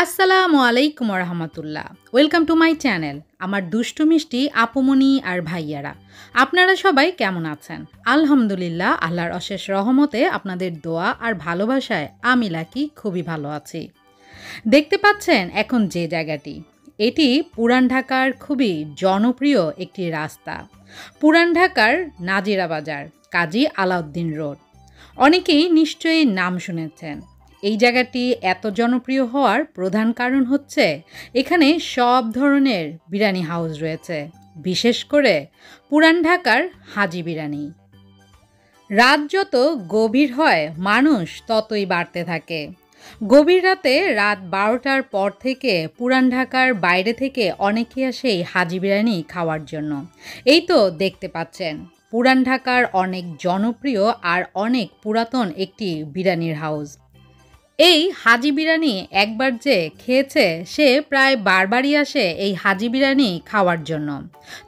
আসসালামু আলাইকুম রহমতুল্লাহ। Welcome to my channel. আমার দুষ্টু মিষ্টি আপুমনি আর ভাইয়ারা, আপনারা সবাই কেমন আছেন? আলহামদুলিল্লাহ, আল্লাহর অশেষ রহমতে আপনাদের দোয়া আর ভালোবাসায় আমি লাকি খুবই ভালো আছি। দেখতে পাচ্ছেন এখন যে জায়গাটি, এটি পুরান ঢাকার খুবই জনপ্রিয় একটি রাস্তা। পুরান ঢাকার নাজিরা বাজার, কাজী আলাউদ্দিন রোড। অনেকেই নিশ্চয়ই নাম শুনেছেন। এই জায়গাটি এত জনপ্রিয় হওয়ার প্রধান কারণ হচ্ছে এখানে সব ধরনের বিরিয়ানি হাউস রয়েছে, বিশেষ করে পুরান ঢাকার হাজি বিরিয়ানি। রাত যত গভীর হয় মানুষ ততই বাড়তে থাকে। গভীর রাতে রাত 12টার পর থেকে পুরান ঢাকার বাইরে থেকে অনেকে আসে এই হাজি বিরিয়ানি খাওয়ার জন্য। এই তো দেখতে পাচ্ছেন পুরান ঢাকার অনেক জনপ্রিয় আর অনেক পুরাতন একটি বিরিয়ানির হাউস। এই হাজি বিরিয়ানি একবার যে খেয়েছে সে প্রায় বারবারই আসে এই হাজি বিরিয়ানি খাওয়ার জন্য।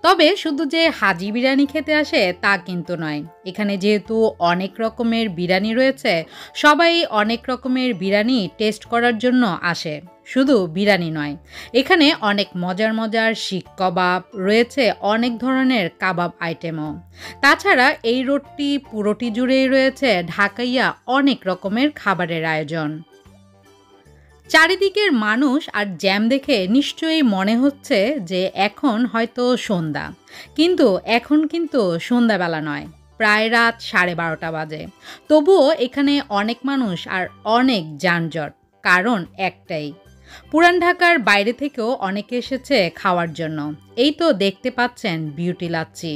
তবে শুধু যে হাজি বিরিয়ানি খেতে আসে তা কিন্তু নয়। এখানে যেহেতু অনেক রকমের বিরিয়ানি রয়েছে, সবাই অনেক রকমের বিরিয়ানি টেস্ট করার জন্য আসে। শুধু বিরিয়ানি নয়, এখানে অনেক মজার মজার শিক কাবাব রয়েছে, অনেক ধরনের কাবাব আইটেমও। তাছাড়া এই রোডটি পুরোটি জুড়েই রয়েছে ঢাকাইয়া অনেক রকমের খাবারের আয়োজন। চারিদিকের মানুষ আর জ্যাম দেখে নিশ্চয়ই মনে হচ্ছে যে এখন হয়তো সন্ধ্যা, কিন্তু এখন কিন্তু সন্ধ্যাবেলা নয়, প্রায় রাত 12:30 বাজে। তবুও এখানে অনেক মানুষ আর অনেক যানজট। কারণ একটাই, পুরান ঢাকার বাইরে থেকেও অনেকে এসেছে খাওয়ার জন্য। এই তো দেখতে পাচ্ছেন বিউটি লাচ্ছি।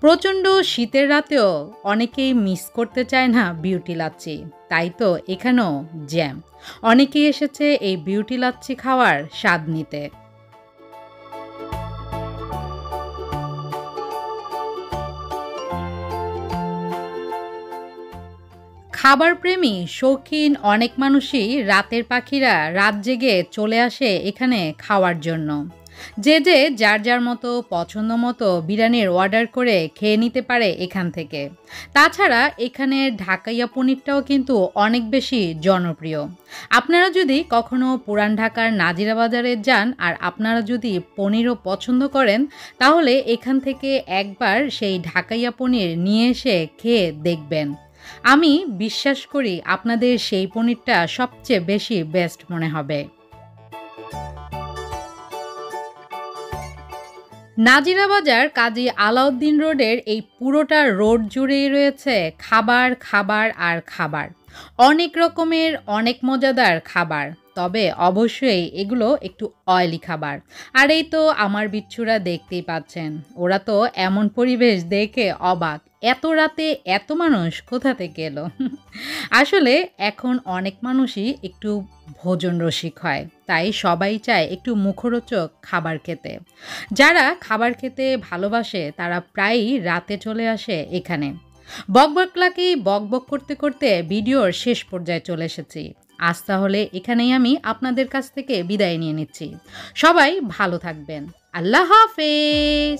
প্রচণ্ড শীতের রাতেও অনেকেই মিস করতে চায় না বিউটি লাচ্ছি, তাই তো এখানেও জ্যাম। অনেকেই এসেছে এই বিউটি লাচ্ছি খাওয়ার স্বাদ নিতে। খাবার প্রেমী শৌখিন অনেক মানুষই রাতের পাখিরা রাত জেগে চলে আসে এখানে খাওয়ার জন্য। যে যার যার মতো পছন্দ মতো বিরিয়ানির অর্ডার করে খেয়ে নিতে পারে এখান থেকে। তাছাড়া এখানে ঢাকাইয়া পনিরটাও কিন্তু অনেক বেশি জনপ্রিয়। আপনারা যদি কখনো পুরান ঢাকার নাজিরা বাজারে যান আর আপনারা যদি পনিরও পছন্দ করেন, তাহলে এখান থেকে একবার সেই ঢাকাইয়া পনির নিয়ে এসে খেয়ে দেখবেন। আমি বিশ্বাস করি আপনাদের সেই পনিরটা সবচেয়ে বেশি বেস্ট মনে হবে। নাজিরা বাজার কাজী আলাউদ্দিন রোডের এই পুরোটা রোড জুড়েই রয়েছে খাবার খাবার আর খাবার। অনেক রকমের অনেক মজাদার খাবার, তবে অবশ্যই এগুলো একটু অয়েলি খাবার। আর এই তো আমার বিচ্ছুরা দেখতেই পাচ্ছেন, ওরা তো এমন পরিবেশ দেখে অবাক, এত রাতে এত মানুষ কোথা থেকে এলো। আসলে এখন অনেক মানুষই একটু ভোজন রসিক হয়, তাই সবাই চায় একটু মুখরোচক খাবার খেতে। যারা খাবার খেতে ভালোবাসে তারা প্রায়ই রাতে চলে আসে এখানে। বকবকলাকেই বকবক করতে করতে ভিডিওর শেষ পর্যায়ে চলে এসেছি। আজ তাহলে এখানেই আমি আপনাদের কাছ থেকে বিদায় নিয়ে নিচ্ছি। সবাই ভালো থাকবেন। আল্লাহ হাফেজ।